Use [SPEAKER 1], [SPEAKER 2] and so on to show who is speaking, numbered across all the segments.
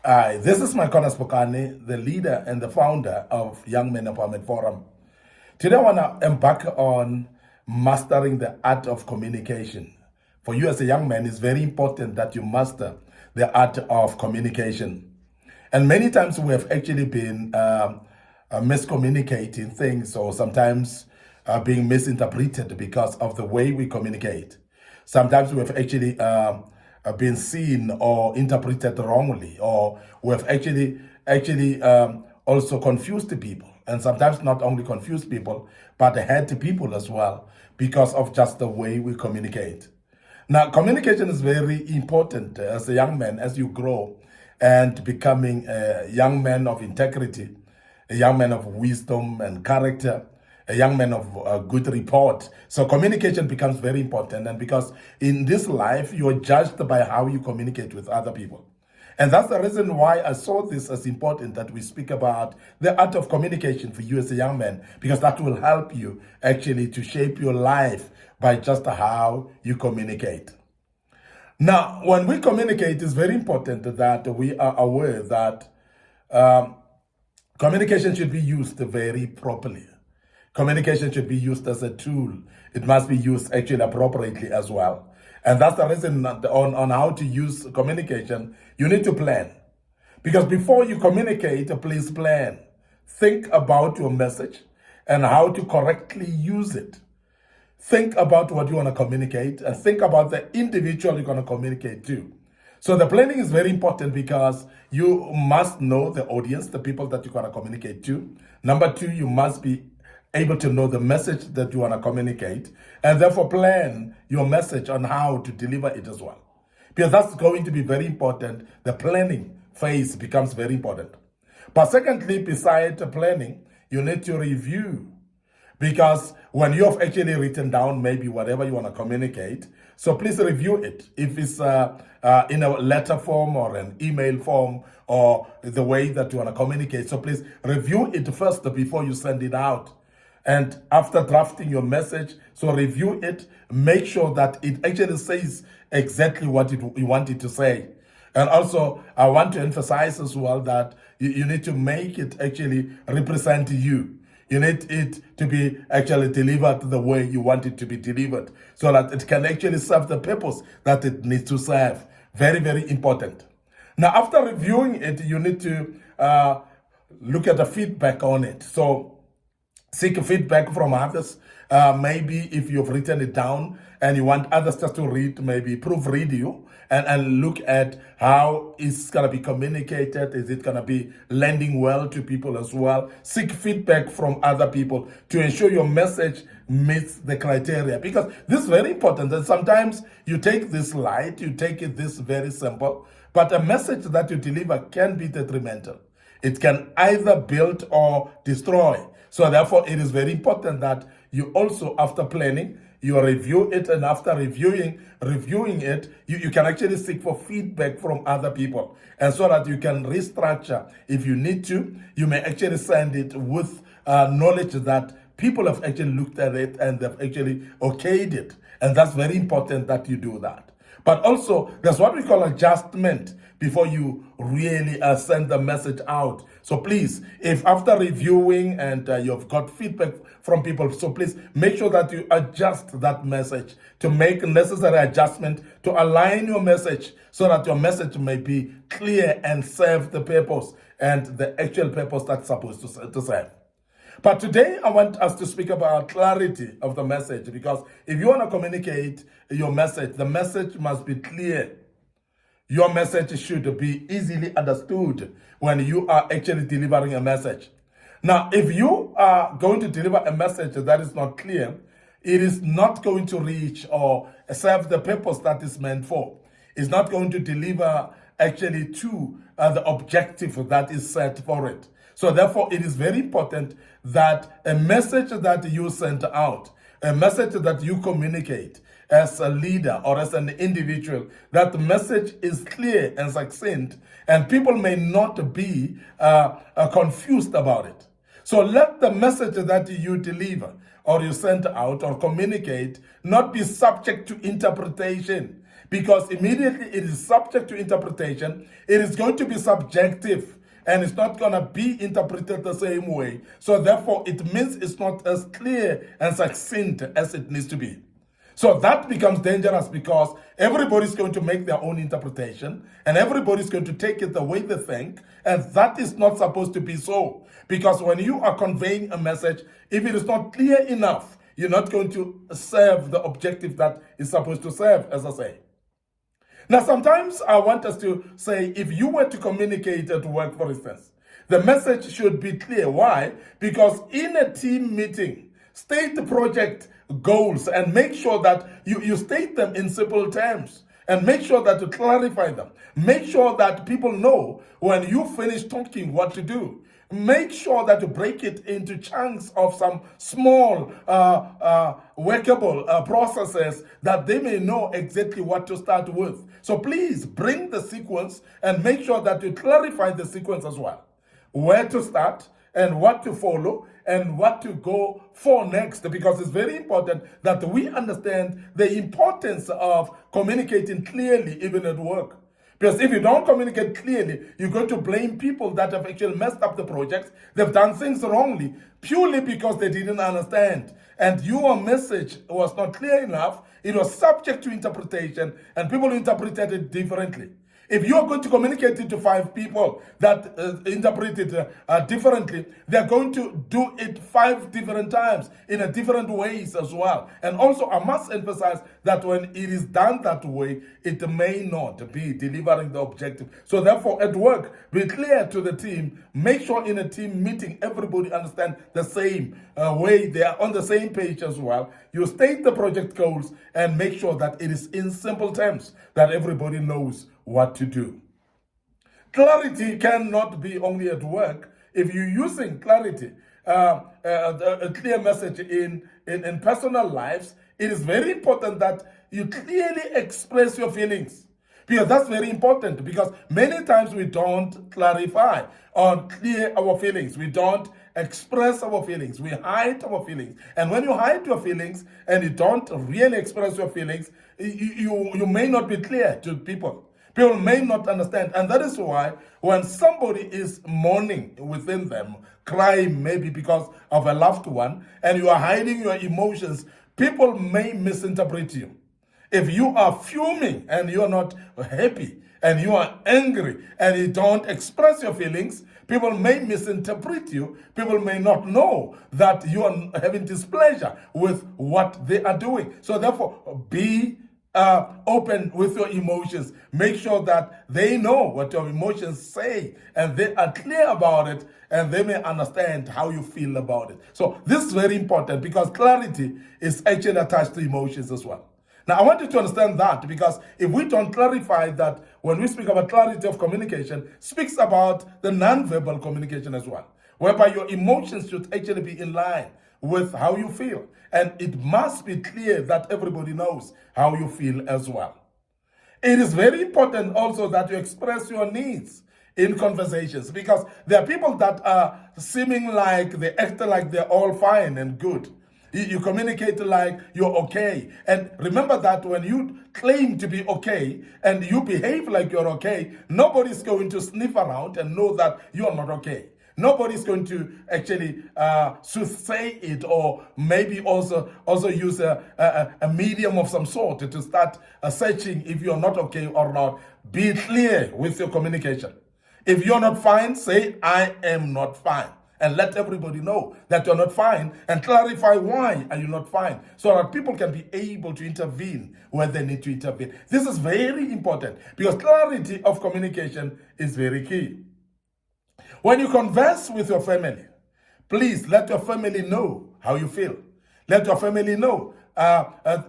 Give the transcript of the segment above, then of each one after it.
[SPEAKER 1] Hi, this is Micornus, Phokane, the leader and the founder of Young Men Empowerment Forum. Today, I want to embark on mastering the art of communication. For you as a young man, it's very important that you master the art of communication. And many times we have actually been miscommunicating things, or sometimes being misinterpreted because of the way we communicate. Sometimes we have actually been seen or interpreted wrongly, or we have actually also confused people, and sometimes not only confused people, but hurt people as well because of just the way we communicate. Now, communication is very important as a young man as you grow and becoming a young man of integrity, a young man of wisdom and character, a young man of good report. So communication becomes very important, and because in this life you're judged by how you communicate with other people. And that's the reason why I saw this as important that we speak about the art of communication for you as a young man, because that will help you actually to shape your life by just how you communicate. Now, when we communicate, it's very important that we are aware that um, communication should be used very properly. Communication should be used as a tool. It must be used actually appropriately as well. And that's the reason on how to use communication, you need to plan. Because before you communicate, please plan. Think about your message and how to correctly use it. Think about what you want to communicate and think about the individual you're going to communicate to. So the planning is very important because you must know the audience, the people that you're going to communicate to. Number two, you must be able to know the message that you want to communicate, and therefore plan your message on how to deliver it as well. Because that's going to be very important. The planning phase becomes very important. But secondly, beside the planning, you need to review, because when you have actually written down maybe whatever you want to communicate, so please review it. If it's in a letter form or an email form or the way that you want to communicate, so please review it first before you send it out. And after drafting your message, so review it, make sure that it actually says exactly what you want it to say. And also, I want to emphasize as well that you need to make it actually represent you. You need it to be actually delivered the way you want it to be delivered, so that it can actually serve the purpose that it needs to serve. Very, very important. Now, after reviewing it, you need to look at the feedback on it. So seek feedback from others. Maybe if you've written it down and you want others just to read, maybe proofread you and look at how it's going to be communicated. Is it going to be landing well to people as well? Seek feedback from other people to ensure your message meets the criteria, because this is very important. And sometimes you take this light, you take it this very simple, but a message that you deliver can be detrimental. It can either build or destroy. So therefore, it is very important that you also, after planning, you review it, and after reviewing it, you can actually seek for feedback from other people, and so that you can restructure. If you need to, you may actually send it with knowledge that people have actually looked at it and they've actually okayed it. And that's very important that you do that. But also, there's what we call adjustment before you really send the message out. So please, if after reviewing and you've got feedback from people, so please make sure that you adjust that message to make necessary adjustment to align your message so that your message may be clear and serve the purpose and the actual purpose that's supposed to serve. But today I want us to speak about clarity of the message, because if you want to communicate your message, the message must be clear. Your message should be easily understood when you are actually delivering a message. Now, if you are going to deliver a message that is not clear, it is not going to reach or serve the purpose that is meant for. It's not going to deliver actually to the objective that is set for it. So therefore, it is very important that a message that you send out, a message that you communicate as a leader or as an individual, that message is clear and succinct, and people may not be confused about it. So let the message that you deliver or you send out or communicate not be subject to interpretation, because immediately it is subject to interpretation. It is going to be subjective, and it's not going to be interpreted the same way. So therefore, it means it's not as clear and succinct as it needs to be. So that becomes dangerous because everybody's going to make their own interpretation and everybody's going to take it the way they think. And that is not supposed to be so. Because when you are conveying a message, if it is not clear enough, you're not going to serve the objective that is supposed to serve, as I say. Now, sometimes I want us to say, if you were to communicate at work, for instance, the message should be clear. Why? Because in a team meeting, state the project goals and make sure that you state them in simple terms and make sure that you clarify them. Make sure that people know when you finish talking what to do. Make sure that you break it into chunks of some small workable processes that they may know exactly what to start with. So please bring the sequence and make sure that you clarify the sequence as well. Where to start and what to follow and what to go for next, because it's very important that we understand the importance of communicating clearly even at work. Because if you don't communicate clearly, you're going to blame people that have actually messed up the projects. They've done things wrongly purely because they didn't understand. And your message was not clear enough. It was subject to interpretation, and people interpreted it differently. If you're going to communicate it to 5 people that interpret it differently, they're going to do it 5 different times in a different ways as well. And also, I must emphasize that when it is done that way, it may not be delivering the objective. So therefore, at work, be clear to the team. Make sure in a team meeting, everybody understands the same way. They are on the same page as well. You state the project goals and make sure that it is in simple terms that everybody knows what to do. Clarity cannot be only at work. If you're using clarity, a clear message in personal lives, it is very important that you clearly express your feelings. Because that's very important, because many times we don't clarify or clear our feelings. We don't express our feelings. We hide our feelings. And when you hide your feelings and you don't really express your feelings, you may not be clear to people. People may not understand. And that is why when somebody is mourning within them, crying maybe because of a loved one, and you are hiding your emotions, people may misinterpret you. If you are fuming and you are not happy and you are angry and you don't express your feelings, people may misinterpret you. People may not know that you are having displeasure with what they are doing. So therefore, be open with your emotions. Make sure that they know what your emotions say and they are clear about it and they may understand how you feel about it. So this is very important because clarity is actually attached to emotions as well. Now, I want you to understand that because if we don't clarify that, when we speak about clarity of communication, speaks about the non-verbal communication as well, whereby your emotions should actually be in line with how you feel. And it must be clear that everybody knows how you feel as well. It is very important also that you express your needs in conversations, because there are people that are seeming like they act like they're all fine and good. You communicate like you're okay. And remember that when you claim to be okay and you behave like you're okay, nobody's going to sniff around and know that you're not okay. Nobody's going to actually say it, or maybe also use a medium of some sort to start searching if you're not okay or not. Be clear with your communication. If you're not fine, say, I am not fine. And let everybody know that you're not fine and clarify why are you not fine so that people can be able to intervene where they need to intervene. This is very important because clarity of communication is very key. When you converse with your family, please let your family know how you feel. Let your family know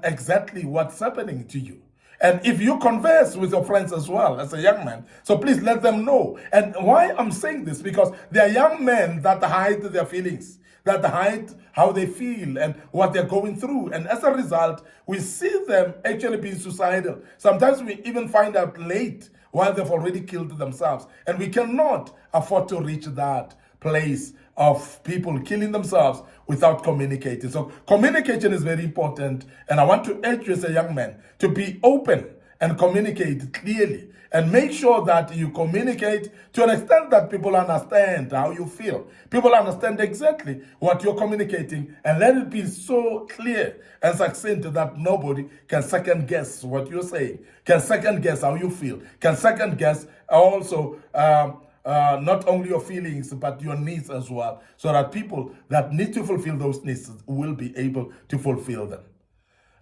[SPEAKER 1] exactly what's happening to you. And if you converse with your friends as well as a young man, so please let them know. And why I'm saying this, because there are young men that hide their feelings, that hide how they feel and what they're going through. And as a result, we see them actually being suicidal. Sometimes we even find out late while they've already killed themselves. And we cannot afford to reach that place of people killing themselves without communicating. So communication is very important. And I want to urge you as a young man to be open and communicate clearly. And make sure that you communicate to an extent that people understand how you feel. People understand exactly what you're communicating, and let it be so clear and succinct that nobody can second guess what you're saying, can second guess how you feel, can second guess also not only your feelings but your needs as well, so that people that need to fulfill those needs will be able to fulfill them.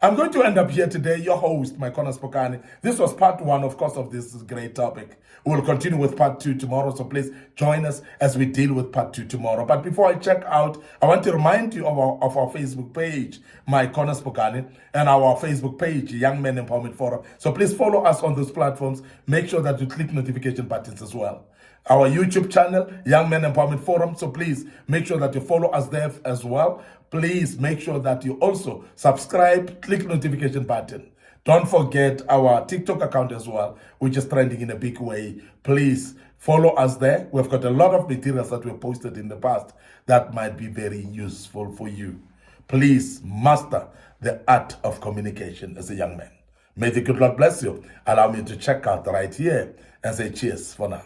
[SPEAKER 1] I'm going to end up here today, your host, Micornus Phokane. This was part one, of course, of this great topic. We'll continue with part two tomorrow, so please join us as we deal with part two tomorrow. But before I check out, I want to remind you of our Facebook page, Micornus Phokane, and our Facebook page, Young Men Empowerment Forum. So please follow us on those platforms. Make sure that you click notification buttons as well. Our YouTube channel, Young Men Empowerment Forum. So please make sure that you follow us there as well. Please make sure that you also subscribe, click notification button. Don't forget our TikTok account as well, which is trending in a big way. Please follow us there. We've got a lot of materials that we've posted in the past that might be very useful for you. Please master the art of communication as a young man. May the good Lord bless you. Allow me to check out right here and say cheers for now.